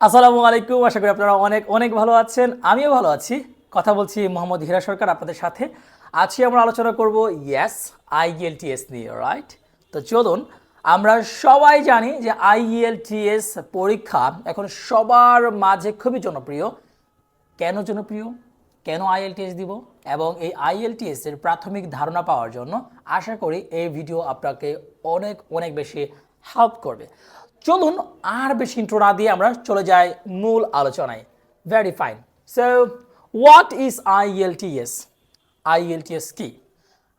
আসসালামু আলাইকুম, আশা করি আপনারা অনেক অনেক ভালো আছেন। আমিও ভালো আছি। কথা বলছি মোহাম্মদ হীরা সরকার আপনাদের সাথে। আজকে আমরা আলোচনা করব আইএলটিএস নিয়ে, রাইট? তো চলুন, আমরা সবাই জানি যে আইএলটিএস পরীক্ষা এখন সবার মাঝে খুবই জনপ্রিয়। কেন জনপ্রিয়, কেন আইএলটিএস দিব, এবং এই আইএলটিএস এর প্রাথমিক ধারণা পাওয়ার জন্য আশা করি এই ভিডিও আপনাকে অনেক অনেক বেশি হেল্প করবে। চলুন আর বেশি ইন্ট্রো না দিয়ে আমরা চলে যাই মূল আলোচনায়। Very fine. So what is IELTS? IELTS কি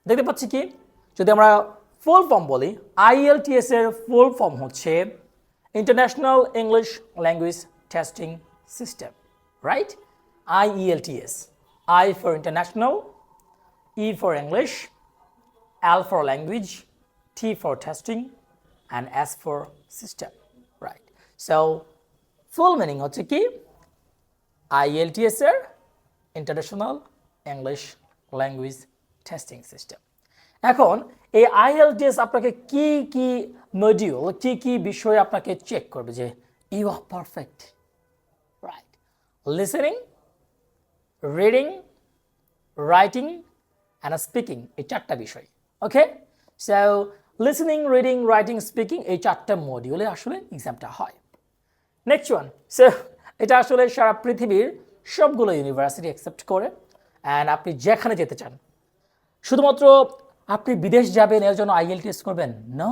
দেখতে পাচ্ছি কি, যদি আমরা ফুল ফর্ম বলি, আইএলটিএস এর ফুল ফর্ম হচ্ছে international English language testing system, right? IELTS. I for international, E for English, L for language, T for testing, and S for system, right? So full meaning হচ্ছে কি, IELTS এর International English Language Testing System. এখন এই IELTS আপনাকে কি কি module, কি কি বিষয় আপনাকে চেক করবে যে you are perfect, right? Listening, reading, writing and speaking, এই চারটা বিষয়। Okay, so listening, reading, writing, speaking, এই চারটা মডিউলে আসলে এক্সামটা হয়। নেক্সট ওয়ান, সো এটা আসলে সারা পৃথিবীর সবগুলো ইউনিভার্সিটি অ্যাকসেপ্ট করে, অ্যান্ড আপনি যেখানে যেতে চান, শুধুমাত্র আপনি বিদেশ যাবেন এর জন্য আইএলটিএস করবেন? নো,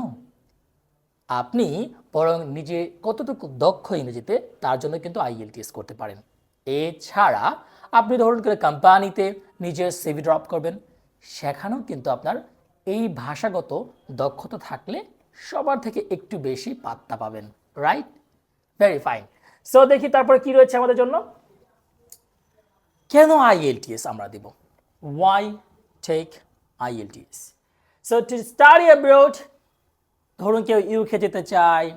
আপনি বরং নিজে কতটুকু দক্ষ ইংরেজিতে তার জন্য কিন্তু আইএলটিএস করতে পারেন। এছাড়া আপনি ধরুন করে কোম্পানিতে নিজের সিভি ড্রপ করবেন, সেখানেও কিন্তু আপনার এই ভাষাগত দক্ষতা থাকলে সবার থেকে একটু বেশি পাত্তা পাবেন, রাইট? Very fine. সো দেখি তারপরে কি রয়েছে আমাদের জন্য। কেন আইএলটিএস আমরা দিব? Why take IELTS? So to study abroad, ধরুন কেউ ইউকে যেতে চায়,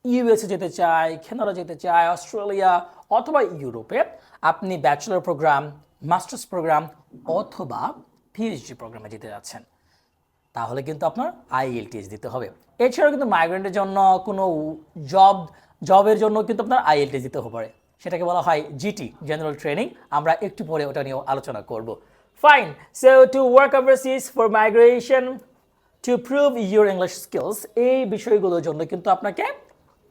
ইউএসএ যেতে চায়, কানাডা যেতে চায়, অস্ট্রেলিয়া অথবা ইউরোপে আপনি ব্যাচেলর প্রোগ্রাম, মাস্টার্স প্রোগ্রাম অথবা পিএইচডি প্রোগ্রামে যেতে যাচ্ছেন, তাহলে কিন্তু আপনার আইএলটিএস দিতে হবে। এছাড়াও কিন্তু মাইগ্রেন্টের জন্য কোনো জবের জন্য কিন্তু আপনার আইএলটিএস দিতে হতে পারে, সেটাকে বলা হয় জিটি, জেনারেল ট্রেনিং। আমরা একটু পরে ওটা নিয়েও আলোচনা করব। Fine. So to work overseas, for migration, to prove your English skills, এই বিষয়গুলোর জন্য কিন্তু আপনাকে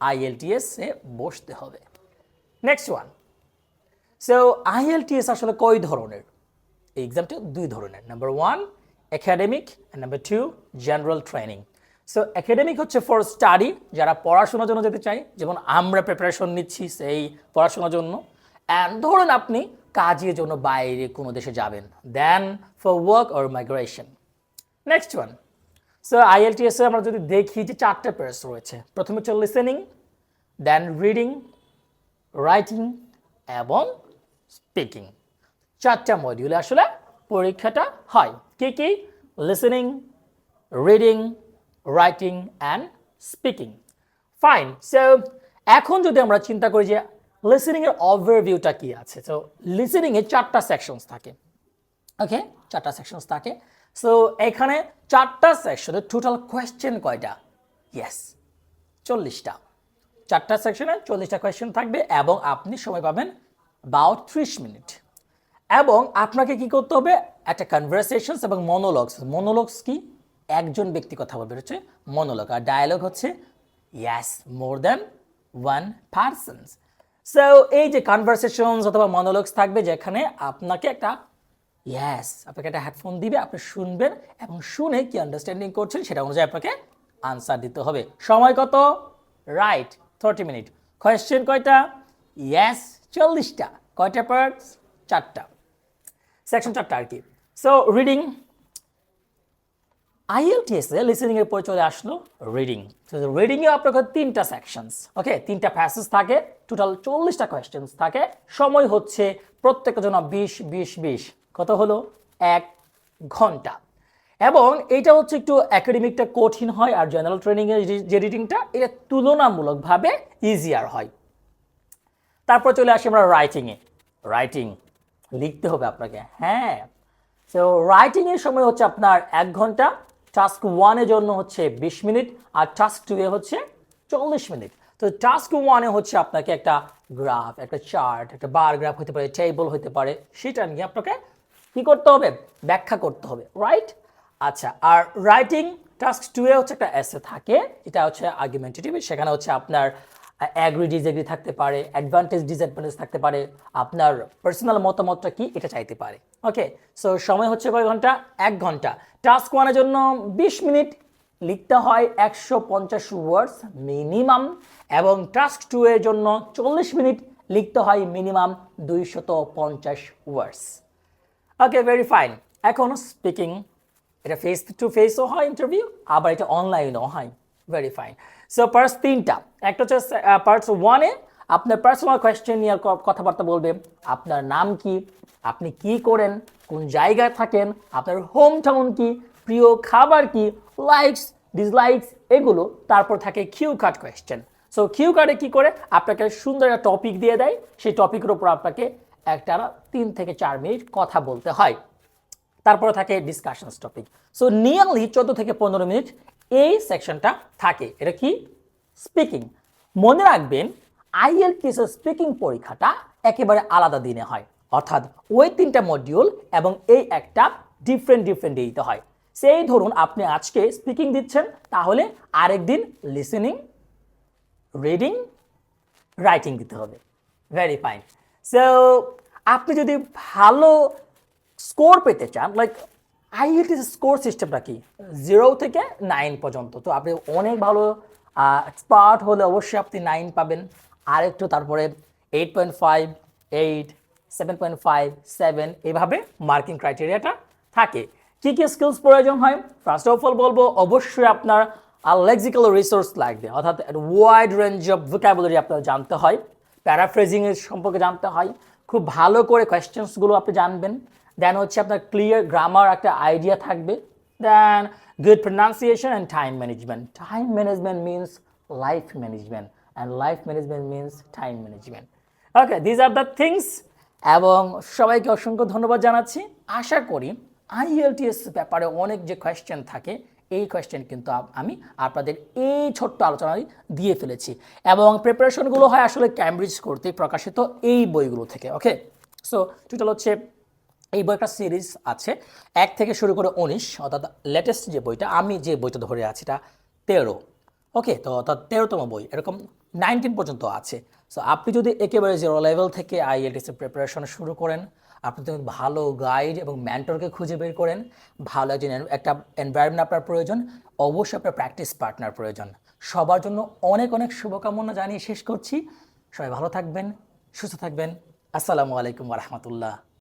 আইএলটিএস এ বসতে হবে। নেক্সট ওয়ান, সো আইএলটিএস আসলে কয় ধরনের? এই এক্সামটা দুই ধরনের। Number one academic, and number two general training. So academic হচ্ছে ফর স্টাডি, যারা পড়াশোনার জন্য যেতে চায়, যেমন আমরা প্রিপারেশন নিচ্ছি সেই পড়াশোনার জন্য। অ্যান্ড ধরুন আপনি কাজের জন্য বাইরে কোনো দেশে যাবেন, then for work or migration. Next one, so IELTS এ আমরা যদি দেখি যে চারটে পার্টস রয়েছে। প্রথমে হচ্ছে লিসেনিং, দেন রিডিং, রাইটিং এবং স্পিকিং। চারটা মডিউলে আসলে পরীক্ষাটা হয়। কি কি? Listening, reading, writing and speaking. Fine. So এখন যদি আমরা চিন্তা করি যে লিসেনিং এর ওভারভিউটা কি আছে, তো লিসেনিং এ চারটা সেকশনস থাকে। ওকে, চারটা সেকশনস থাকে। সো এখানে চারটা সেকশনে টোটাল কোয়েশ্চেন কয়টা? ইয়েস, 40টা। চারটা সেকশনে 40টা কোয়েশ্চেন থাকবে এবং আপনি সময় পাবেন অ্যাবাউট 30 মিনিট। এবং আপনাকে কি করতে হবে? একটা কনভারসেশনস এবং মনোলগস। মনোলগস কি? একজন ব্যক্তি কথা বলবে, হচ্ছে মনোলগ। আর ডায়ালগ হচ্ছে more than one persons. So এই যে কনভারসেশনস অথবা মনোলগস থাকবে, যেখানে আপনাকে একটা আপনাকে একটা হেডফোন দিবে, আপনি শুনবেন এবং শুনে কি আন্ডারস্ট্যান্ডিং করছেন সেটা অনুযায়ী আপনাকে আনসার দিতে হবে। সময় কত? Right, 30 minute. কোয়েশ্চেন কয়টা? 40টা। কয়টা পার্টস? 4টা। সেকশন 4টা আর কি। সো রিডিং, আইএলটিএস এ লিসেনিং এর পরে চলে আসলো রিডিং। রিডিং এ আপনার 3টা সেকশনস, ওকে, 3টা প্যাসেজ থাকে, টোটাল 40টা কোয়েশ্চেন্স থাকে। সময় হচ্ছে প্রত্যেকের জন্য 20-20-20, কত হলো? 1 ঘন্টা। এবং এটা হচ্ছে একটু একাডেমিকটা কঠিন হয়, আর জেনারেল ট্রেনিং এর যে রিডিংটা এটা তুলনামূলকভাবে ইজিয়ার হয়। তারপর চলে আসি আমরা রাইটিংয়ে। রাইটিং লিখতে হবে আপনাকে, হ্যাঁ। সো রাইটিং এর সময় হচ্ছে আপনার 1 ঘন্টা, টাস্ক 1 এর জন্য হচ্ছে 20 মিনিট, আর টাস্ক 2 এ হচ্ছে 40 মিনিট। তো টাস্ক 1-এ হচ্ছে আপনাকে একটা গ্রাফ, একটা চার্ট, একটা বার গ্রাফ হতে পারে, টেবল হতে পারে, সেটা নিয়ে আপনাকে কি করতে হবে, ব্যাখ্যা করতে হবে, রাইট? আচ্ছা, আর রাইটিং টাস্ক 2-এ হচ্ছে একটা এসে থাকে, এটা হচ্ছে আর্গুমেন্টেটিভ, সেখানে হচ্ছে আপনার অ্যাগ্রি ডিসএগ্রি থাকতে পারে, অ্যাডভান্টেজ ডিসঅ্যাডভান্টেজ থাকতে পারে, আপনার পার্সোনাল মতামতটা কি এটা চাইতে পারে। ওকে, সো সময় হচ্ছে কয় ঘন্টা? 1 ঘন্টা। টাস্ক 1-এর জন্য 20 মিনিট, লিখতে হয় 150 ওয়ার্ডস মিনিমাম, এবং টাস্ক 2 এর জন্য 40 মিনিট, লিখতে হয় মিনিমাম 250 ওয়ার্ডস। ওকে, ভেরি ফাইন। এখন স্পিকিং, এটা ফেস টু ফেসও হয় ইন্টারভিউ, আবার এটা অনলাইনও হয়। Very fine. সো পার্টস 3টা। একটা হচ্ছে পার্টস 1-এ আপনার পার্সোনাল কোয়েশ্চেন নিয়ে কথাবার্তা বলবে, আপনার নাম কি, আপনি কি করেন, কোন জায়গায় থাকেন, আপনার হোম টাউন কি, প্রিয় খাবার কি, লাইকস ডিসলাইকস এগুলো। তারপর থাকে cue card question. So cue কার্ডে কী করে, আপনাকে সুন্দর একটা টপিক দিয়ে দেয়, সেই টপিকের উপর আপনাকে একটা 3 থেকে 4 মিনিট কথা বলতে হয়। তারপরে থাকে ডিসকাশনস টপিক। সো নিয়ারলি 14 থেকে 15 মিনিট এই সেকশনটা থাকে। এটা কি? স্পিকিং। মনে রাখবেন আইএলটিএস এর স্পিকিং পরীক্ষাটা একেবারে আলাদা দিনে হয়, অর্থাৎ ওই 3টা মডিউল এবং এই একটা ডিফারেন্ট দিতে হয়। সেই ধরুন আপনি আজকে স্পিকিং দিচ্ছেন, তাহলে আরেকদিন লিসেনিং, রিডিং, রাইটিং দিতে হবে। Very fine. সো আপনি যদি ভালো স্কোর পেতে চান, লাইক আইএলটিএস স্কোর সিস্টেমটা কি 0 থেকে 9 পর্যন্ত, তো আপনি অনেক ভালো এক্সপার্ট হলে অবশ্যই আপনি 9 পাবেন, আর একটু তারপরে 8.5, 8, 7.5, 7 এভাবে মার্কিং ক্রাইটেরিয়াটা থাকে। কি কি স্কিলস প্রয়োজন হয়? ফার্স্ট অফ অল বলবো অবশ্যই আপনার লেক্সিক্যাল রিসোর্স লাগবে, অর্থাৎ ওয়াইড রেঞ্জ অফ ভোকাবুলারি আপনার জানতে হয়, প্যারাফ্রেজিং এর সম্পর্কে জানতে হয়, খুব ভালো করে কোয়েশ্চেন্সগুলো আপনি জানবেন। দেন হচ্ছে আপনার ক্লিয়ার গ্রামার একটা আইডিয়া থাকবে। Then good pronunciation and time management. Time management means life management, and life management means time management. Okay, these are the things. এবং সবাইকে অসংখ্য ধন্যবাদ জানাচ্ছি। আশা করি আইএলটিএস ব্যাপারে অনেক যে কোয়েশ্চেন থাকে, এই কোয়েশ্চেন কিন্তু আমি আপনাদের এই ছোট্ট আলোচনায় দিয়ে ফেলেছি, এবং প্রিপারেশনগুলো হয় আসলে ক্যামব্রিজ কর্তৃক প্রকাশিত এই বইগুলো থেকে। ওকে, সো টোটাল হচ্ছে এই বইটা সিরিজ আছে 1 থেকে শুরু করে 19, অর্থাৎ লেটেস্ট যে বইটা, আমি যে বইটা ধরে আছি এটা 13। ওকে, তো অর্থাৎ 13তম বই, এরকম 19 পর্যন্ত আছে। সো আপনি যদি একেবারে 0 লেভেল থেকে আইএলটিএস প্রিপারেশন শুরু করেন, আপনি যদি ভালো গাইড এবং মেন্টরকে খুঁজে বের করেন, ভালো একটা এনভায়রনমেন্ট আপনার প্রয়োজন, অবশ্যই আপনার প্র্যাকটিস পার্টনার প্রয়োজন। সবার জন্য অনেক অনেক শুভকামনা জানিয়ে শেষ করছি। সবাই ভালো থাকবেন, সুস্থ থাকবেন। আসসালামু আলাইকুম ওয়া রাহমাতুল্লাহ।